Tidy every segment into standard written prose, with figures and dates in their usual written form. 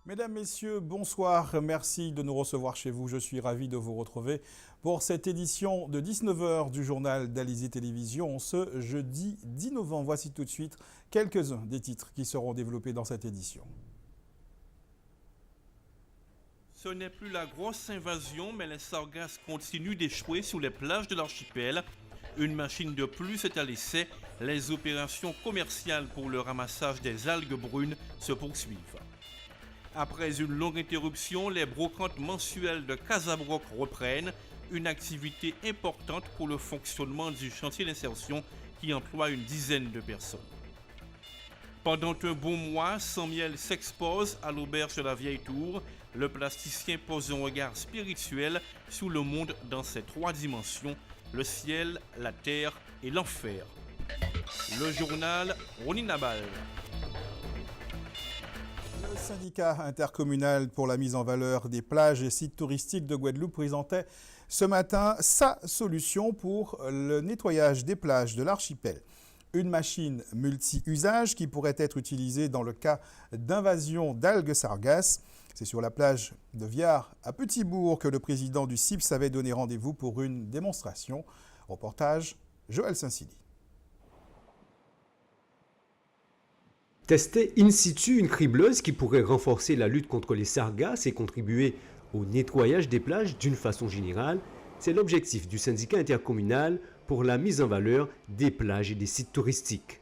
Mesdames, Messieurs, bonsoir. Merci de nous recevoir chez vous. Je suis ravi de vous retrouver pour cette édition de 19h du journal d'Alizé Télévision ce jeudi 10 novembre. Voici tout de suite quelques-uns des titres qui seront développés dans cette édition. Ce n'est plus la grosse invasion, mais les sargasses continuent d'échouer sur les plages de l'archipel. Une machine de plus est à l'essai. Les opérations commerciales pour le ramassage des algues brunes se poursuivent. Après une longue interruption, les brocantes mensuelles de Casabroc reprennent, une activité importante pour le fonctionnement du chantier d'insertion qui emploie une dizaine de personnes. Pendant un bon mois, Samuel s'expose à l'auberge de la Vieille Tour. Le plasticien pose un regard spirituel sur le monde dans ses trois dimensions, le ciel, la terre et l'enfer. Le journal Rony Nabal. Le syndicat intercommunal pour la mise en valeur des plages et sites touristiques de Guadeloupe présentait ce matin sa solution pour le nettoyage des plages de l'archipel. Une machine multi-usage qui pourrait être utilisée dans le cas d'invasion d'algues sargasses. C'est sur la plage de Viard à Petit-Bourg que le président du CIPS avait donné rendez-vous pour une démonstration. Reportage, Joël Saint-Silly. Tester in situ une cribleuse qui pourrait renforcer la lutte contre les sargasses et contribuer au nettoyage des plages d'une façon générale, c'est l'objectif du syndicat intercommunal pour la mise en valeur des plages et des sites touristiques.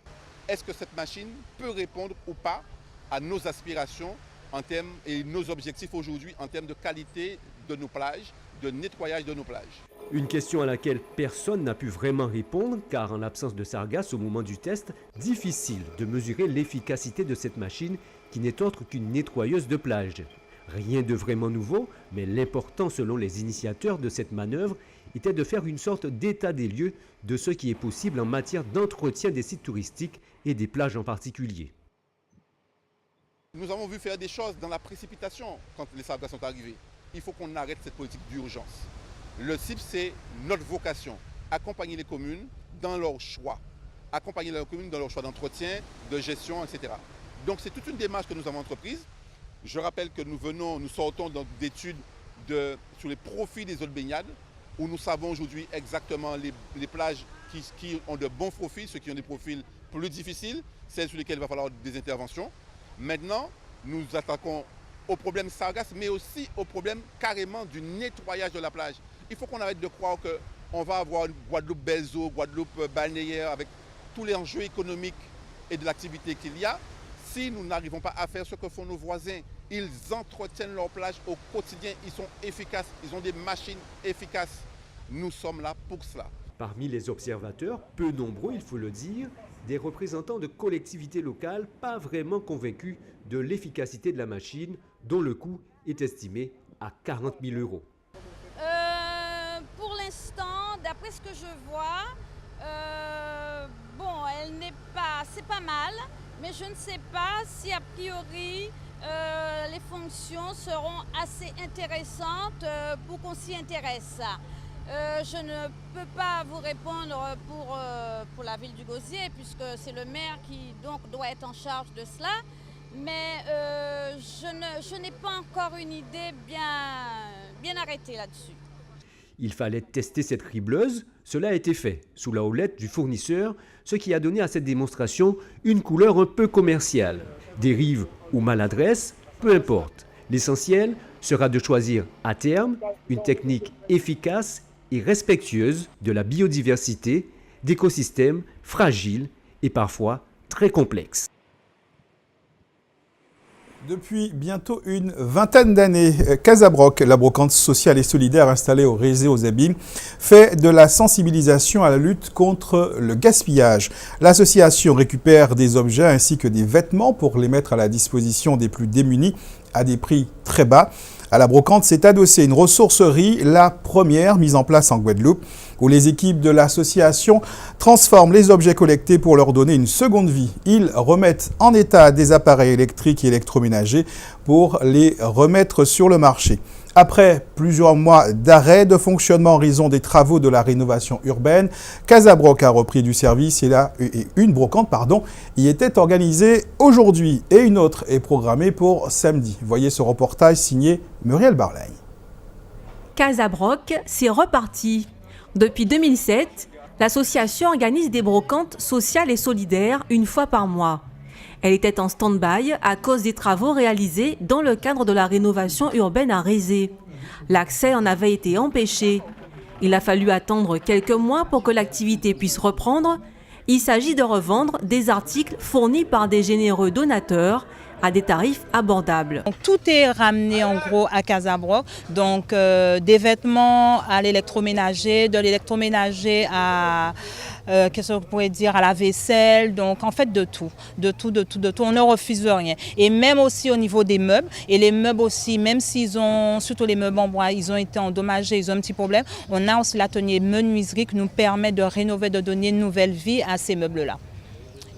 Est-ce que cette machine peut répondre ou pas à nos aspirations en termes et nos objectifs aujourd'hui en termes de qualité de nos plages, de nettoyage de nos plages? Une question à laquelle personne n'a pu vraiment répondre car en l'absence de sargasses au moment du test, difficile de mesurer l'efficacité de cette machine qui n'est autre qu'une nettoyeuse de plage. Rien de vraiment nouveau, mais l'important selon les initiateurs de cette manœuvre était de faire une sorte d'état des lieux de ce qui est possible en matière d'entretien des sites touristiques et des plages en particulier. Nous avons vu faire des choses dans la précipitation quand les sargasses sont arrivées. Il faut qu'on arrête cette politique d'urgence. Le CIPS, c'est notre vocation, accompagner les communes dans leur choix. Accompagner les communes dans leur choix d'entretien, de gestion, etc. Donc c'est toute une démarche que nous avons entreprise. Je rappelle que nous sortons d'études sur les profils des eaux de baignade, où nous savons aujourd'hui exactement les plages qui ont de bons profils, ceux qui ont des profils plus difficiles, celles sur lesquelles il va falloir des interventions. Maintenant, nous attaquons au problème sargasse, mais aussi au problème carrément du nettoyage de la plage. Il faut qu'on arrête de croire qu'on va avoir une Guadeloupe belles eaux, Guadeloupe balnéaire, avec tous les enjeux économiques et de l'activité qu'il y a. Si nous n'arrivons pas à faire ce que font nos voisins, ils entretiennent leur plage au quotidien, ils sont efficaces, ils ont des machines efficaces. Nous sommes là pour cela. Parmi les observateurs, peu nombreux il faut le dire, des représentants de collectivités locales pas vraiment convaincus de l'efficacité de la machine dont le coût est estimé à 40 000 €. Pour l'instant, d'après ce que je vois, c'est pas mal, mais je ne sais pas si a priori les fonctions seront assez intéressantes pour qu'on s'y intéresse. Je ne peux pas vous répondre pour la ville du Gosier, puisque c'est le maire qui donc doit être en charge de cela. Mais je n'ai pas encore une idée bien arrêtée là-dessus. Il fallait tester cette cribleuse, cela a été fait sous la houlette du fournisseur, ce qui a donné à cette démonstration une couleur un peu commerciale. Dérive ou maladresse, peu importe. L'essentiel sera de choisir à terme une technique efficace et respectueuse de la biodiversité, d'écosystèmes fragiles et parfois très complexes. Depuis bientôt une vingtaine d'années, Casabroc, la brocante sociale et solidaire installée au Rézé aux Abîmes, fait de la sensibilisation à la lutte contre le gaspillage. L'association récupère des objets ainsi que des vêtements pour les mettre à la disposition des plus démunis à des prix très bas. À la brocante s'est adossée une ressourcerie, la première mise en place en Guadeloupe, où les équipes de l'association transforment les objets collectés pour leur donner une seconde vie. Ils remettent en état des appareils électriques et électroménagers pour les remettre sur le marché. Après plusieurs mois d'arrêt de fonctionnement en raison des travaux de la rénovation urbaine, Casabroc a repris du service et une brocante y était organisée aujourd'hui et une autre est programmée pour samedi. Voyez ce reportage signé Muriel Barley. Casabroc, c'est reparti. Depuis 2007, l'association organise des brocantes sociales et solidaires une fois par mois. Elle était en stand-by à cause des travaux réalisés dans le cadre de la rénovation urbaine à Rézé. L'accès en avait été empêché. Il a fallu attendre quelques mois pour que l'activité puisse reprendre. Il s'agit de revendre des articles fournis par des généreux donateurs à des tarifs abordables. Donc, tout est ramené en gros à Casabroc, donc des vêtements à l'électroménager, de l'électroménager à qu'est-ce qu'on pourrait dire, à la vaisselle, donc en fait de tout, on ne refuse rien. Et même aussi au niveau des meubles, et les meubles aussi, même s'ils ont, surtout les meubles en bois, ils ont été endommagés, ils ont un petit problème, on a aussi l'atelier menuiserie qui nous permet de rénover, de donner une nouvelle vie à ces meubles-là.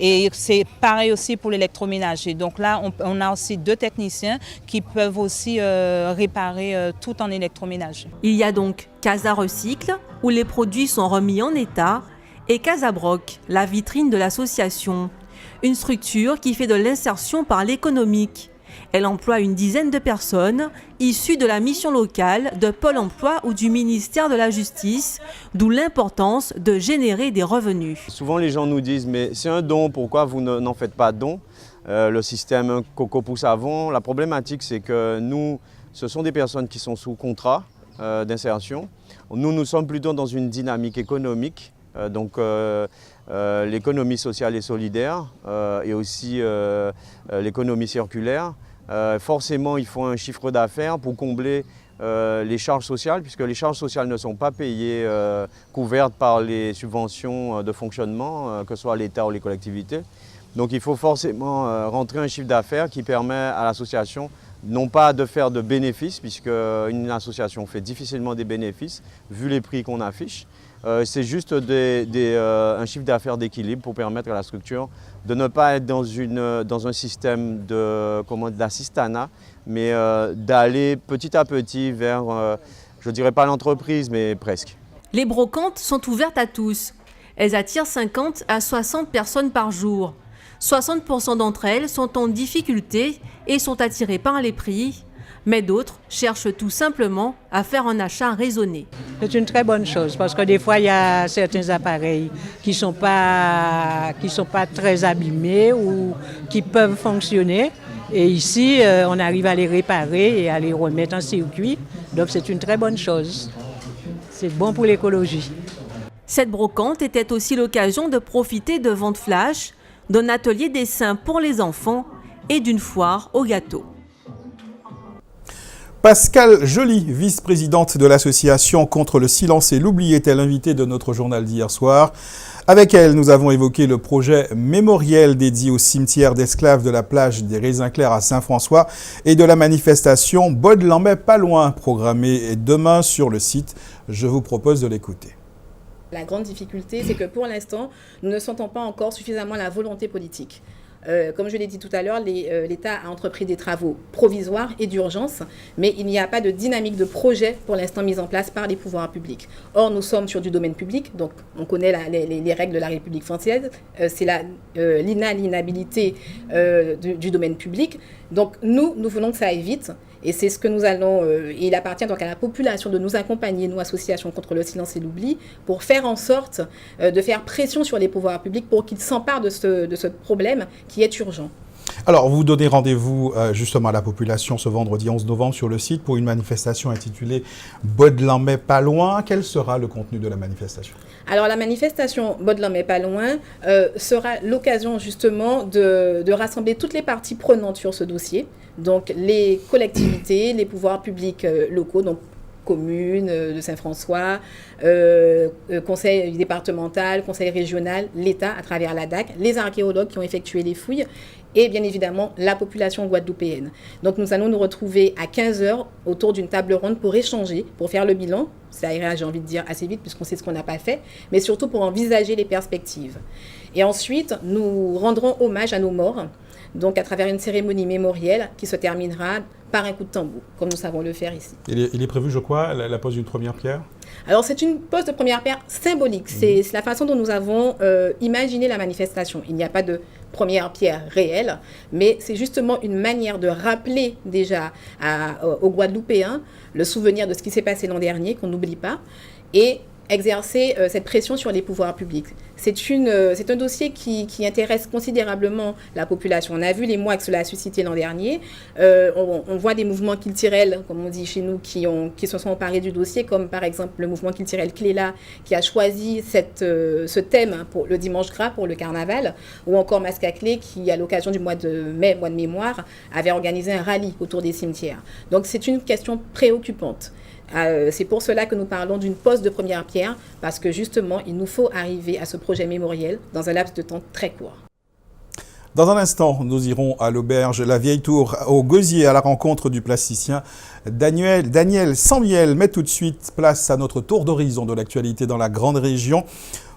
Et c'est pareil aussi pour l'électroménager. Donc là, on a aussi 2 techniciens qui peuvent aussi réparer tout en électroménager. Il y a donc Casa Recycle, où les produits sont remis en état, et Casabroc, la vitrine de l'association. Une structure qui fait de l'insertion par l'économique. Elle emploie une dizaine de personnes issues de la mission locale, de Pôle emploi ou du ministère de la Justice, d'où l'importance de générer des revenus. Souvent les gens nous disent « mais c'est un don, pourquoi vous n'en faites pas de don ?» Le système Coco Pousse Savon, la problématique c'est que nous, ce sont des personnes qui sont sous contrat d'insertion. Nous sommes plutôt dans une dynamique économique, l'économie sociale et solidaire et aussi l'économie circulaire. Forcément, il faut un chiffre d'affaires pour combler les charges sociales, puisque les charges sociales ne sont pas payées, couvertes par les subventions de fonctionnement, que ce soit l'État ou les collectivités. Donc il faut forcément rentrer un chiffre d'affaires qui permet à l'association non pas de faire de bénéfices, puisque une association fait difficilement des bénéfices, vu les prix qu'on affiche. C'est juste un chiffre d'affaires d'équilibre pour permettre à la structure de ne pas être dans un système d'assistanat, mais d'aller petit à petit vers, je ne dirais pas l'entreprise, mais presque. Les brocantes sont ouvertes à tous. Elles attirent 50 à 60 personnes par jour. 60% d'entre elles sont en difficulté et sont attirées par les prix. Mais d'autres cherchent tout simplement à faire un achat raisonné. C'est une très bonne chose parce que des fois, il y a certains appareils qui sont pas très abîmés ou qui peuvent fonctionner. Et ici, on arrive à les réparer et à les remettre en circuit. Donc, c'est une très bonne chose. C'est bon pour l'écologie. Cette brocante était aussi l'occasion de profiter de ventes flash, d'un atelier dessin pour les enfants et d'une foire au gâteau. Pascale Joly, vice-présidente de l'association contre le silence et l'oubli, était l'invitée de notre journal d'hier soir. Avec elle, nous avons évoqué le projet mémoriel dédié au cimetière d'esclaves de la plage des Raisins Clairs à Saint-François et de la manifestation Baude-Lambay pas loin, programmée demain sur le site. Je vous propose de l'écouter. La grande difficulté, c'est que pour l'instant, nous ne sentons pas encore suffisamment la volonté politique. Comme je l'ai dit tout à l'heure, l'État a entrepris des travaux provisoires et d'urgence, mais il n'y a pas de dynamique de projet pour l'instant mise en place par les pouvoirs publics. Or, nous sommes sur du domaine public, donc on connaît les règles de la République française, c'est l'inaliénabilité du domaine public. Donc nous voulons que ça aille vite. Et c'est ce que nous allons, il appartient donc à la population de nous accompagner, nous, associations contre le silence et l'oubli, pour faire en sorte de faire pression sur les pouvoirs publics pour qu'ils s'emparent de ce problème qui est urgent. Alors, vous donnez rendez-vous justement à la population ce vendredi 11 novembre sur le site pour une manifestation intitulée « Baude-Lambay pas loin ». Quel sera le contenu de la manifestation ? Alors, la manifestation Baude-Lambay pas loin sera l'occasion justement de rassembler toutes les parties prenantes sur ce dossier. Donc, les collectivités, les pouvoirs publics locaux, donc communes de Saint-François, conseil départemental, conseil régional, l'État à travers la DAC, les archéologues qui ont effectué les fouilles et bien évidemment la population guadeloupéenne. Donc nous allons nous retrouver à 15h autour d'une table ronde pour échanger, pour faire le bilan. Ça ira, j'ai envie de dire, assez vite puisqu'on sait ce qu'on n'a pas fait, mais surtout pour envisager les perspectives. Et ensuite, nous rendrons hommage à nos morts. donc à travers une cérémonie mémorielle qui se terminera par un coup de tambour, comme nous savons le faire ici. Il est prévu, je crois, la pose d'une première pierre? Alors c'est une pose de première pierre symbolique, c'est la façon dont nous avons imaginé la manifestation. Il n'y a pas de première pierre réelle, mais c'est justement une manière de rappeler déjà aux Guadeloupéens le souvenir de ce qui s'est passé l'an dernier, qu'on n'oublie pas, et exercer cette pression sur les pouvoirs publics. C'est un dossier qui intéresse considérablement la population. On a vu les mois que cela a suscité l'an dernier. On voit des mouvements culturels, comme on dit chez nous, qui se sont emparés du dossier, comme par exemple le mouvement culturel Cléla, qui a choisi ce thème pour le dimanche gras, pour le carnaval, ou encore Mascaclé, qui, à l'occasion du mois de mai, mois de mémoire, avait organisé un rallye autour des cimetières. Donc c'est une question préoccupante. C'est pour cela que nous parlons d'une pose de première pierre, parce que justement, il nous faut arriver à ce projet mémoriel dans un laps de temps très court. Dans un instant, nous irons à l'auberge La Vieille Tour, au Gosier, à la rencontre du plasticien Daniel Sambiel. Mais tout de suite, place à notre tour d'horizon de l'actualité dans la grande région.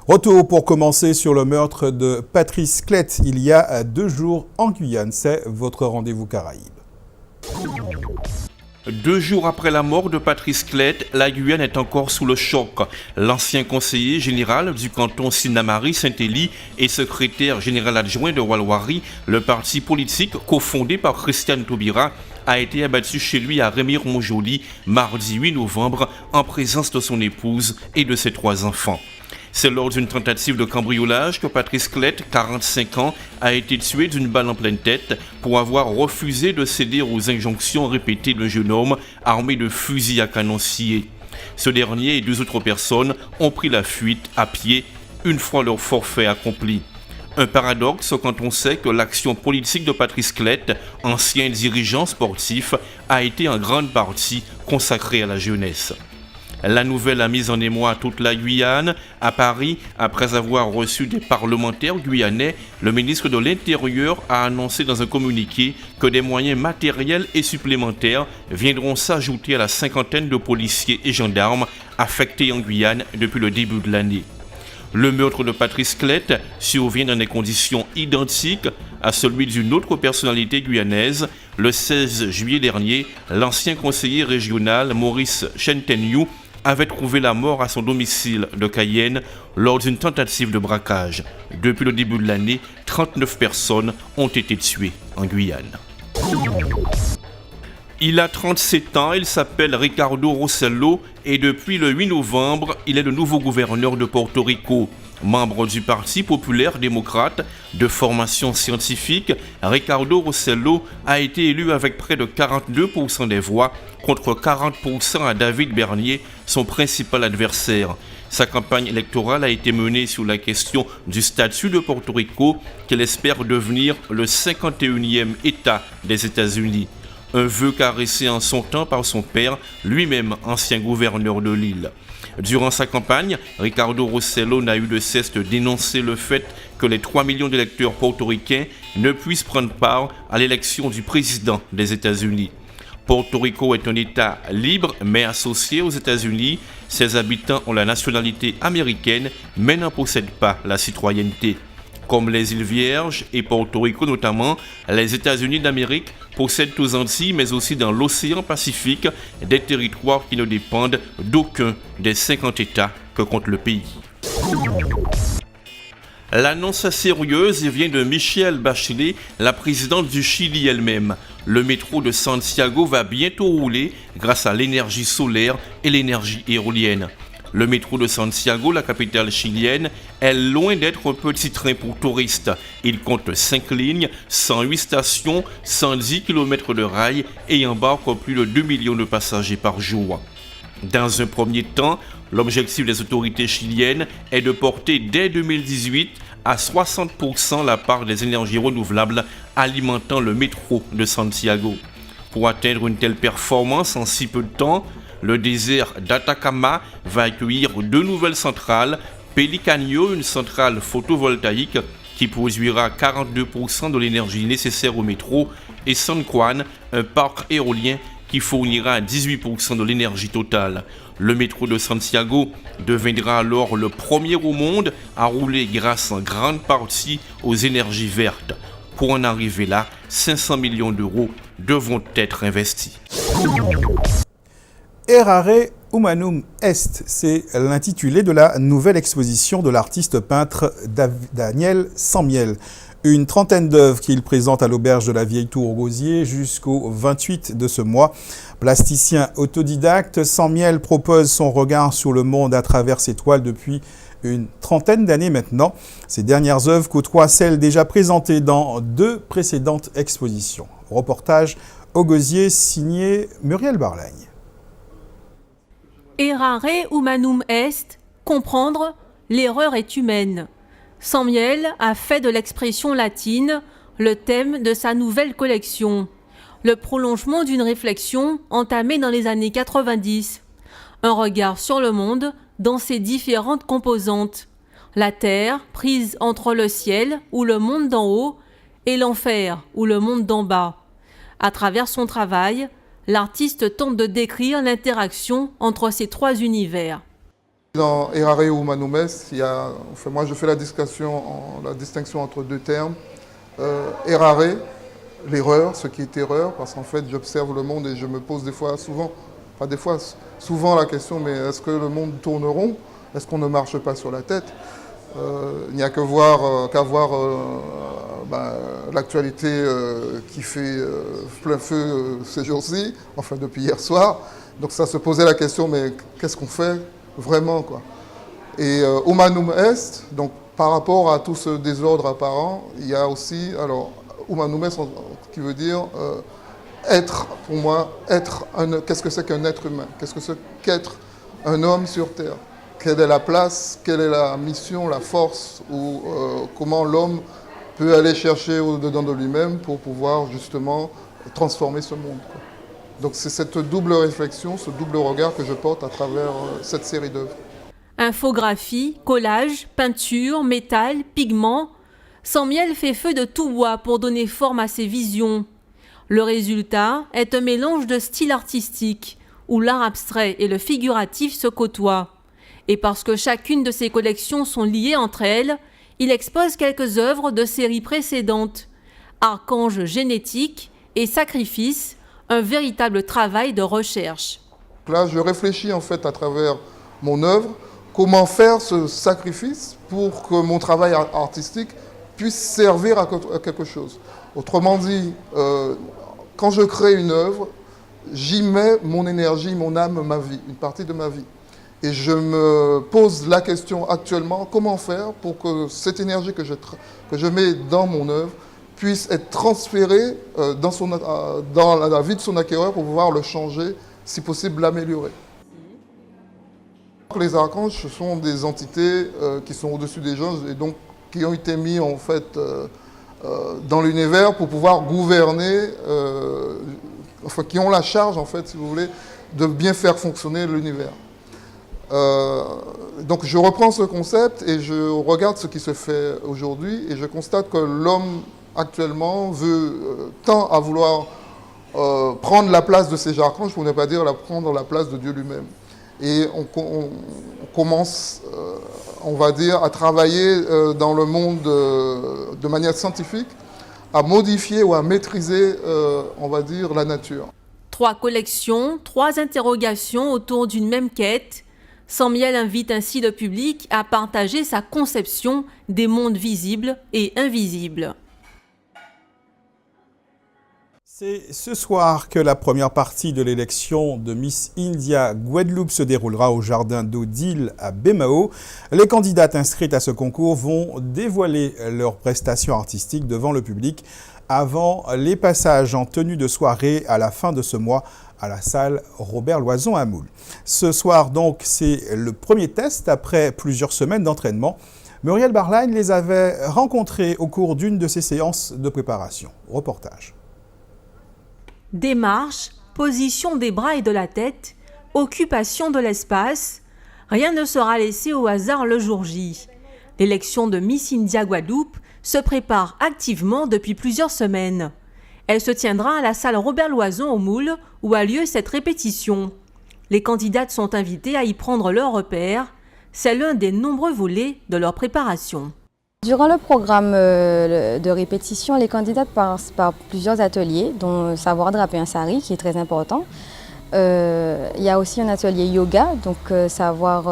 Retour pour commencer sur le meurtre de Patrice Clette il y a 2 jours en Guyane. C'est votre rendez-vous Caraïbe. 2 jours après la mort de Patrice Clette, la Guyane est encore sous le choc. L'ancien conseiller général du canton Sinnamary-Saint-Élie et secrétaire général adjoint de Walwari, le parti politique cofondé par Christiane Taubira, a été abattu chez lui à Remire-Montjoly mardi 8 novembre en présence de son épouse et de ses 3 enfants. C'est lors d'une tentative de cambriolage que Patrice Clette, 45 ans, a été tué d'une balle en pleine tête pour avoir refusé de céder aux injonctions répétées d'un jeune homme armé de fusils à canon scié. Ce dernier et 2 autres personnes ont pris la fuite à pied une fois leur forfait accompli. Un paradoxe quand on sait que l'action politique de Patrice Clette, ancien dirigeant sportif, a été en grande partie consacrée à la jeunesse. La nouvelle a mis en émoi toute la Guyane. À Paris, après avoir reçu des parlementaires guyanais, le ministre de l'Intérieur a annoncé dans un communiqué que des moyens matériels et supplémentaires viendront s'ajouter à la 50aine de policiers et gendarmes affectés en Guyane depuis le début de l'année. Le meurtre de Patrice Clette survient dans des conditions identiques à celui d'une autre personnalité guyanaise. Le 16 juillet dernier, l'ancien conseiller régional Maurice Chentenyou avait trouvé la mort à son domicile de Cayenne lors d'une tentative de braquage. Depuis le début de l'année, 39 personnes ont été tuées en Guyane. Il a 37 ans, il s'appelle Ricardo Rossello et depuis le 8 novembre, il est le nouveau gouverneur de Porto Rico. Membre du Parti populaire démocrate de formation scientifique, Ricardo Rossello a été élu avec près de 42% des voix contre 40% à David Bernier, son principal adversaire. Sa campagne électorale a été menée sur la question du statut de Porto Rico, qu'il espère devenir le 51e État des États-Unis. Un vœu caressé en son temps par son père, lui-même ancien gouverneur de l'île. Durant sa campagne, Ricardo Rossello n'a eu de cesse de dénoncer le fait que les 3 millions d'électeurs portoricains ne puissent prendre part à l'élection du président des États-Unis. Porto Rico est un État libre mais associé aux États-Unis. Ses habitants ont la nationalité américaine mais n'en possèdent pas la citoyenneté. Comme les îles Vierges et Porto Rico notamment, les États-Unis d'Amérique possèdent aux Antilles mais aussi dans l'océan Pacifique des territoires qui ne dépendent d'aucun des 50 États que compte le pays. L'annonce sérieuse vient de Michelle Bachelet, la présidente du Chili elle-même. Le métro de Santiago va bientôt rouler grâce à l'énergie solaire et l'énergie éolienne. Le métro de Santiago, la capitale chilienne, est loin d'être un petit train pour touristes. Il compte 5 lignes, 108 stations, 110 km de rails et embarque plus de 2 millions de passagers par jour. Dans un premier temps, l'objectif des autorités chiliennes est de porter dès 2018 à 60% la part des énergies renouvelables alimentant le métro de Santiago. Pour atteindre une telle performance en si peu de temps, le désert d'Atacama va accueillir 2 nouvelles centrales, Pelicanio, une centrale photovoltaïque qui produira 42% de l'énergie nécessaire au métro, et San Juan, un parc éolien qui fournira 18% de l'énergie totale. Le métro de Santiago deviendra alors le premier au monde à rouler grâce en grande partie aux énergies vertes. Pour en arriver là, 500 millions d'euros devront être investis. Errare Humanum Est, c'est l'intitulé de la nouvelle exposition de l'artiste peintre Daniel Sammiel. Une trentaine d'œuvres qu'il présente à l'auberge de la Vieille Tour au Gosier jusqu'au 28 de ce mois. Plasticien autodidacte, Sammiel propose son regard sur le monde à travers ses toiles depuis une trentaine d'années maintenant. Ses dernières œuvres côtoient celles déjà présentées dans 2 précédentes expositions. Reportage au Gosier signé Muriel Barlagne. Errare humanum est, comprendre, l'erreur est humaine. Sammiel a fait de l'expression latine le thème de sa nouvelle collection, le prolongement d'une réflexion entamée dans les années 90. Un regard sur le monde dans ses différentes composantes. La terre prise entre le ciel ou le monde d'en haut et l'enfer ou le monde d'en bas. À travers son travail, l'artiste tente de décrire l'interaction entre ces 3 univers. Dans Errare Humanum Est, moi je fais la distinction entre 2 termes. Errare, l'erreur, ce qui est erreur, parce qu'en fait j'observe le monde et je me pose souvent la question, mais est-ce que le monde tourne rond? Est-ce qu'on ne marche pas sur la tête? Il n'y a qu'à voir l'actualité qui fait plein feu ces jours-ci, enfin depuis hier soir. Donc ça se posait la question, mais qu'est-ce qu'on fait vraiment, quoi? Et Humanum Est, donc par rapport à tout ce désordre apparent, il y a aussi, alors Humanum Est qui veut dire être, pour moi, qu'est-ce que c'est qu'un être humain? Qu'est-ce que c'est qu'être un homme sur Terre? Quelle est la place, quelle est la mission, la force, ou comment l'homme peut aller chercher au-dedans de lui-même pour pouvoir justement transformer ce monde, quoi. Donc c'est cette double réflexion, ce double regard que je porte à travers cette série d'œuvres. Infographie, collage, peinture, métal, pigments. Sammiel fait feu de tout bois pour donner forme à ses visions. Le résultat est un mélange de styles artistiques où l'art abstrait et le figuratif se côtoient. Et parce que chacune de ses collections sont liées entre elles, il expose quelques œuvres de séries précédentes. Archange génétique et Sacrifice, un véritable travail de recherche. Là, je réfléchis en fait à travers mon œuvre, comment faire ce sacrifice pour que mon travail artistique puisse servir à quelque chose. Autrement dit, quand je crée une œuvre, j'y mets mon énergie, mon âme, ma vie, une partie de ma vie. Et je me pose la question actuellement, comment faire pour que cette énergie que je mets dans mon œuvre puisse être transférée dans la vie de son acquéreur pour pouvoir le changer, si possible l'améliorer. Les archanges, ce sont des entités qui sont au-dessus des gens et donc qui ont été mis en fait dans l'univers pour pouvoir gouverner, qui ont la charge en fait, si vous voulez, de bien faire fonctionner l'univers. Donc je reprends ce concept et je regarde ce qui se fait aujourd'hui et je constate que l'homme actuellement tend à vouloir prendre la place de ces archanges, pour ne pas dire prendre la place de Dieu lui-même. Et on commence, on va dire, à travailler dans le monde de manière scientifique, à modifier ou à maîtriser, on va dire, la nature. 3 collections, 3 interrogations autour d'une même quête. Sammiel invite ainsi le public à partager sa conception des mondes visibles et invisibles. C'est ce soir que la première partie de l'élection de Miss India Guadeloupe se déroulera au jardin d'Odile à Bémao. Les candidates inscrites à ce concours vont dévoiler leurs prestations artistiques devant le public avant les passages en tenue de soirée à la fin de ce mois à la salle Robert Loison à Moule. Ce soir donc, c'est le premier test après plusieurs semaines d'entraînement. Muriel Barlagne les avait rencontrés au cours d'une de ces séances de préparation. Reportage. Démarche, position des bras et de la tête, occupation de l'espace, rien ne sera laissé au hasard le jour J. L'élection de Miss India Guadeloupe se prépare activement depuis plusieurs semaines. Elle se tiendra à la salle Robert Loison au Moule où a lieu cette répétition. Les candidates sont invitées à y prendre leur repère. C'est l'un des nombreux volets de leur préparation. Durant le programme de répétition, les candidates passent par plusieurs ateliers, dont savoir draper un sari, qui est très important. Il y a aussi un atelier yoga, donc savoir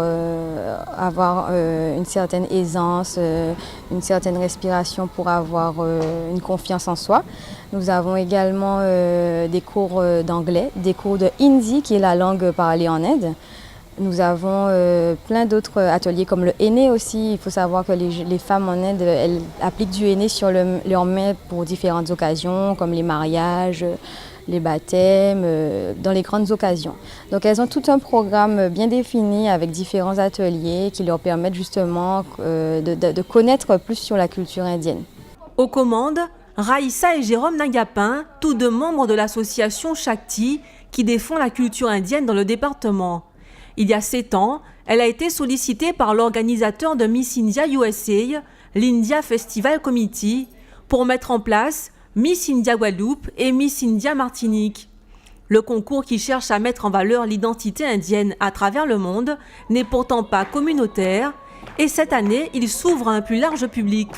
avoir une certaine aisance, une certaine respiration pour avoir une confiance en soi. Nous avons également des cours d'anglais, des cours de hindi, qui est la langue parlée en Inde. Nous avons plein d'autres ateliers comme le henné aussi. Il faut savoir que les femmes en Inde, elles appliquent du henné sur leurs mains pour différentes occasions, comme les mariages, les baptêmes, dans les grandes occasions. Donc elles ont tout un programme bien défini avec différents ateliers qui leur permettent justement de connaître plus sur la culture indienne. Aux commandes, Raïssa et Jérôme Nagapin, tous deux membres de l'association Shakti qui défend la culture indienne dans le département. Il y a 7 ans, elle a été sollicitée par l'organisateur de Miss India USA, l'India Festival Committee, pour mettre en place Miss India Guadeloupe et Miss India Martinique. Le concours qui cherche à mettre en valeur l'identité indienne à travers le monde n'est pourtant pas communautaire et cette année, il s'ouvre à un plus large public.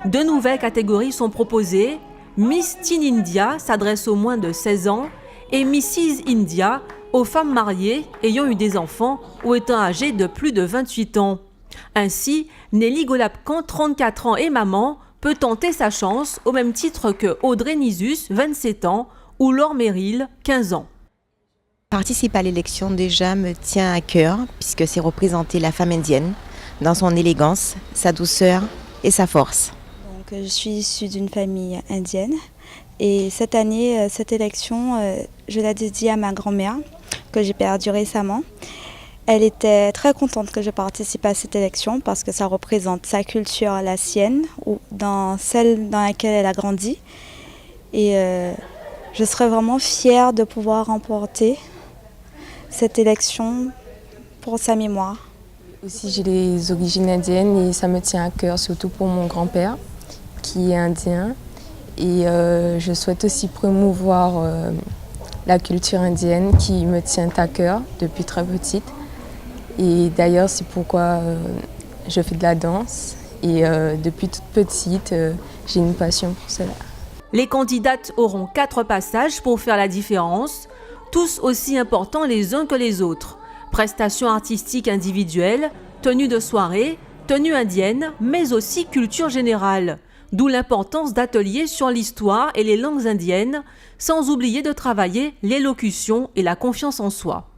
2 nouvelles catégories sont proposées. Miss Teen India s'adresse aux moins de 16 ans et Mrs India aux femmes mariées ayant eu des enfants ou étant âgées de plus de 28 ans. Ainsi, Nelly Golapkan, 34 ans et maman, peut tenter sa chance au même titre que Audrey Nisus, 27 ans, ou Laure Merrill, 15 ans. Participer à l'élection déjà me tient à cœur puisque c'est représenter la femme indienne dans son élégance, sa douceur et sa force. Donc, je suis issue d'une famille indienne et cette année, cette élection, je la dédie à ma grand-mère que j'ai perdue récemment. Elle était très contente que je participe à cette élection parce que ça représente sa culture, la sienne, ou dans celle dans laquelle elle a grandi. Et je serais vraiment fière de pouvoir remporter cette élection pour sa mémoire. Aussi, j'ai des origines indiennes et ça me tient à cœur, surtout pour mon grand-père qui est indien. Et je souhaite aussi promouvoir la culture indienne qui me tient à cœur depuis très petite. Et d'ailleurs, c'est pourquoi je fais de la danse. Et depuis toute petite, j'ai une passion pour cela. Les candidates auront 4 passages pour faire la différence, tous aussi importants les uns que les autres. Prestations artistiques individuelles, tenues de soirée, tenues indiennes, mais aussi culture générale. D'où l'importance d'ateliers sur l'histoire et les langues indiennes, sans oublier de travailler l'élocution et la confiance en soi.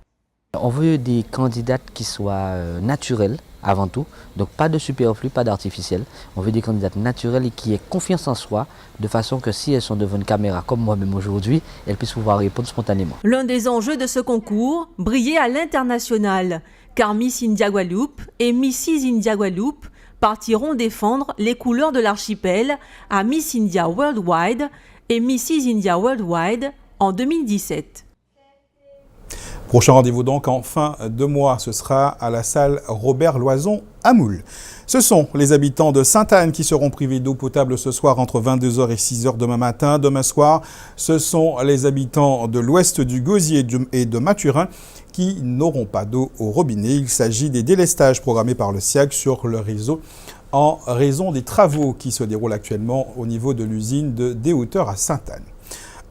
On veut des candidates qui soient naturelles avant tout, donc pas de superflu, pas d'artificiel. On veut des candidates naturelles et qui aient confiance en soi, de façon que si elles sont devant une caméra comme moi-même aujourd'hui, elles puissent pouvoir répondre spontanément. L'un des enjeux de ce concours, briller à l'international, car Miss India Guadeloupe et Mrs India Guadeloupe partiront défendre les couleurs de l'archipel à Miss India Worldwide et Mrs India Worldwide en 2017. Prochain rendez-vous donc en fin de mois, ce sera à la salle Robert Loison à Moule. Ce sont les habitants de Sainte-Anne qui seront privés d'eau potable ce soir entre 22h et 6h demain matin. Demain soir, ce sont les habitants de l'ouest du Gosier et de Mathurin qui n'auront pas d'eau au robinet. Il s'agit des délestages programmés par le SIAG sur le réseau en raison des travaux qui se déroulent actuellement au niveau de l'usine de Des-Hauteurs à Sainte-Anne.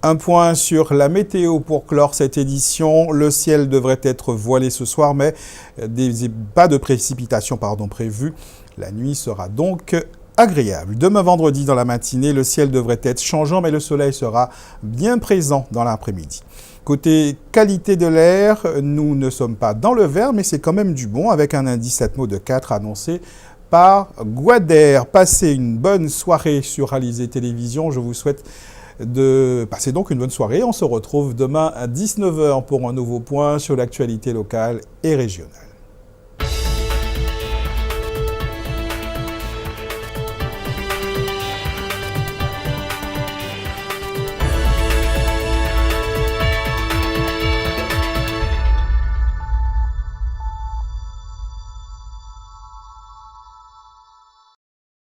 Un point sur la météo pour clore cette édition. Le ciel devrait être voilé ce soir, mais pas de précipitations prévues. La nuit sera donc agréable. Demain vendredi dans la matinée, le ciel devrait être changeant, mais le soleil sera bien présent dans l'après-midi. Côté qualité de l'air, nous ne sommes pas dans le vert, mais c'est quand même du bon, avec un indice Atmo de 4 annoncé par Guader. Passez une bonne soirée sur Alizé Télévision. Je vous souhaite de passer donc une bonne soirée. On se retrouve demain à 19h pour un nouveau point sur l'actualité locale et régionale.